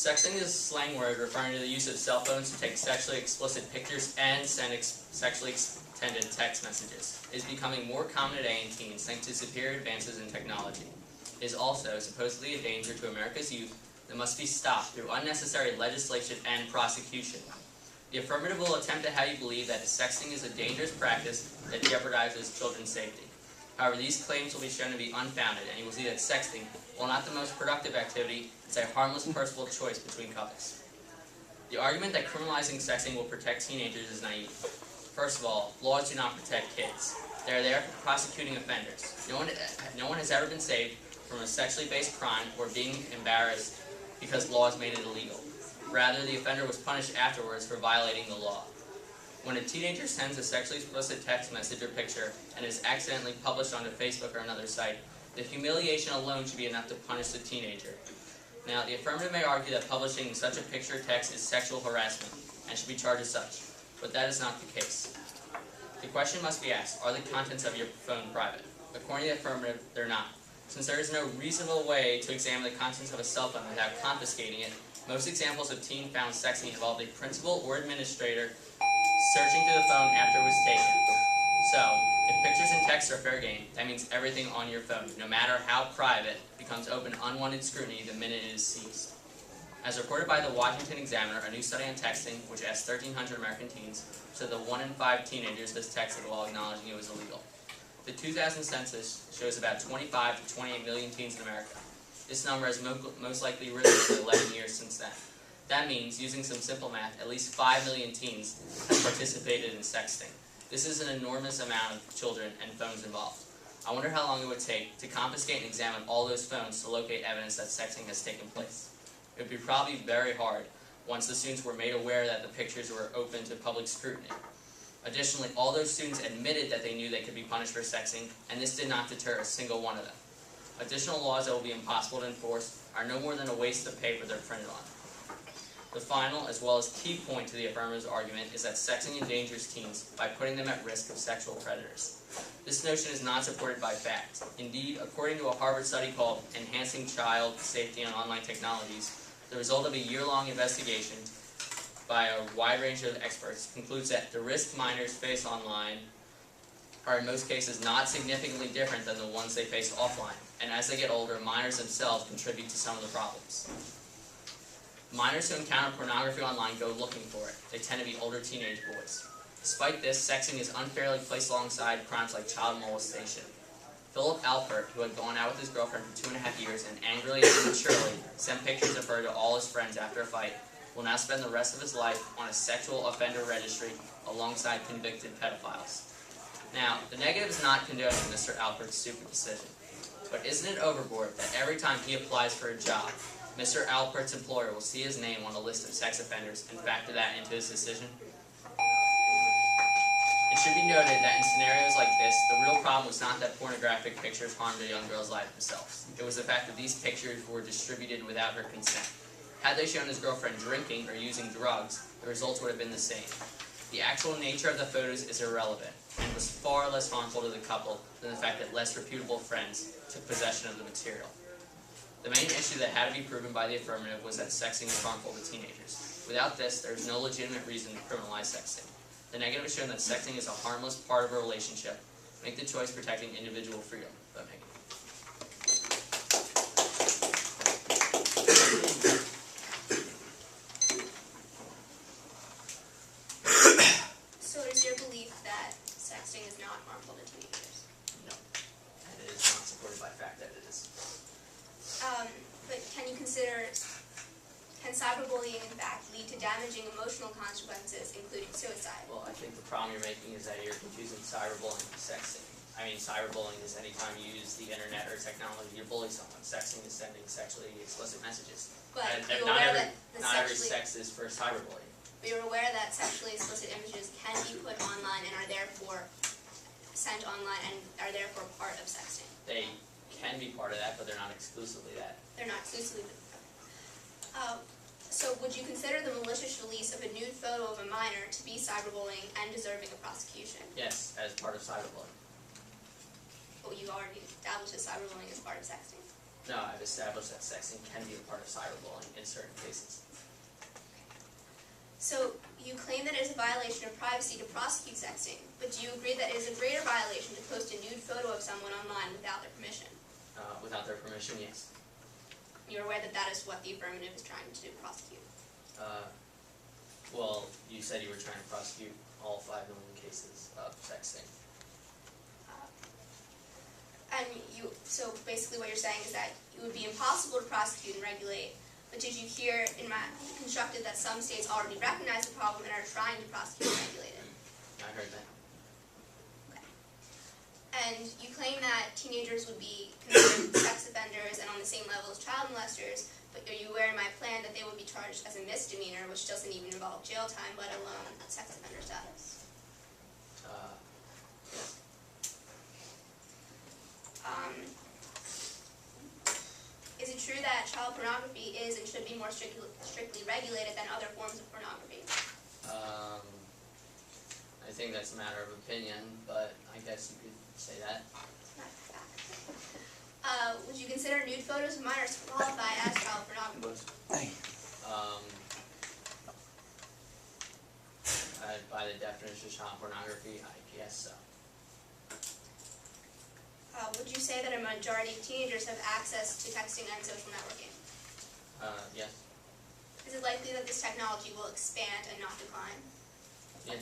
Sexting is a slang word referring to the use of cell phones to take sexually explicit pictures and send sexually intended text messages. It is becoming more common today in teens thanks to superior advances in technology. It is also supposedly a danger to America's youth that must be stopped through unnecessary legislation and prosecution. The affirmative will attempt to have you believe that sexting is a dangerous practice that jeopardizes children's safety. However, these claims will be shown to be unfounded, and you will see that sexting, while not the most productive activity, is a harmless personal choice between couples. The argument that criminalizing sexting will protect teenagers is naive. First of all, laws do not protect kids. They are there for prosecuting offenders. No one has ever been saved from a sexually based crime or being embarrassed because laws made it illegal. Rather, the offender was punished afterwards for violating the law. When a teenager sends a sexually explicit text message or picture and is accidentally published onto Facebook or another site, the humiliation alone should be enough to punish the teenager. Now, the affirmative may argue that publishing such a picture or text is sexual harassment and should be charged as such, but that is not the case. The question must be asked, are the contents of your phone private? According to the affirmative, they're not. Since there is no reasonable way to examine the contents of a cell phone without confiscating it, most examples of teen-found sexting involved a principal or administrator searching through the phone after it was taken. So, if pictures and texts are fair game, that means everything on your phone, no matter how private, becomes open to unwanted scrutiny the minute it is seized. As reported by the Washington Examiner, a new study on texting, which asked 1,300 American teens, said that 1 in 5 teenagers has texted while acknowledging it was illegal. The 2000 census shows about 25 to 28 million teens in America. This number has most likely risen for 11 years since then. That means, using some simple math, at least 5 million teens have participated in sexting. This is an enormous amount of children and phones involved. I wonder how long it would take to confiscate and examine all those phones to locate evidence that sexting has taken place. It would be probably very hard once the students were made aware that the pictures were open to public scrutiny. Additionally, all those students admitted that they knew they could be punished for sexting, and this did not deter a single one of them. Additional laws that will be impossible to enforce are no more than a waste of paper they're printed on. The final, as well as key point to the affirmative's argument is that sexting endangers teens by putting them at risk of sexual predators. This notion is not supported by fact. Indeed, according to a Harvard study called Enhancing Child Safety on Online Technologies, the result of a year-long investigation by a wide range of experts concludes that the risk minors face online are in most cases not significantly different than the ones they face offline, and as they get older, minors themselves contribute to some of the problems. Minors who encounter pornography online go looking for it. They tend to be older teenage boys. Despite this, sexting is unfairly placed alongside crimes like child molestation. Philip Alpert, who had gone out with his girlfriend for 2.5 years and angrily and immaturely sent pictures of her to all his friends after a fight, will now spend the rest of his life on a sexual offender registry alongside convicted pedophiles. Now, the negative is not condoning Mr. Alpert's stupid decision, but isn't it overboard that every time he applies for a job, Mr. Alpert's employer will see his name on a list of sex offenders and factor that into his decision? It should be noted that in scenarios like this, the real problem was not that pornographic pictures harmed a young girl's life themselves. It was the fact that these pictures were distributed without her consent. Had they shown his girlfriend drinking or using drugs, the results would have been the same. The actual nature of the photos is irrelevant, and was far less harmful to the couple than the fact that less reputable friends took possession of the material. The main issue that had to be proven by the affirmative was that sexting is harmful to teenagers. Without this, there is no legitimate reason to criminalize sexting. The negative has shown that sexting is a harmless part of a relationship. Make the choice protecting individual freedom. Vote negative. So is your belief that sexting is not harmful to teenagers? No. And it is not supported by fact that it is. But can cyberbullying in fact lead to damaging emotional consequences, including suicide? Well, I think the problem you're making is that you're confusing cyberbullying with sexting. I mean, cyberbullying is any time you use the internet or technology to bully someone. Sexting is sending sexually explicit messages. But And not every sex is for cyberbullying. But you're aware that sexually explicit images can be put online and are therefore sent online and are therefore part of sexting? They can be part of that, but they're not exclusively that. They're not exclusively. So would you consider the malicious release of a nude photo of a minor to be cyberbullying and deserving of prosecution? Yes, as part of cyberbullying. Well, you already established that cyberbullying is part of sexting. No, I've established that sexting can be a part of cyberbullying in certain cases. So you claim that it is a violation of privacy to prosecute sexting, but do you agree that it is a greater violation to post a nude photo of someone online without their permission? Without their permission, yes. You're aware that that is what the affirmative is trying to prosecute? Well, you said you were trying to prosecute all 5 million cases of sexting. So basically what you're saying is that it would be impossible to prosecute and regulate, but did you hear in my constructed that some states already recognize the problem and are trying to prosecute and regulate it? I heard that. Okay. And you claim that teenagers would be considered sex offenders and on the same level as child molesters, but are you aware in my plan that they would be charged as a misdemeanor, which doesn't even involve jail time, let alone sex offender status? Yes. Is it true that child pornography is and should be more strictly regulated than other forms of pornography? I think that's a matter of opinion, but I guess you could say that. Not a fact. Would you consider nude photos of minors to qualify as child pornography? By the definition of child pornography, I guess so. Would you say that a majority of teenagers have access to texting and social networking? Yes. Is it likely that this technology will expand and not decline? Yes.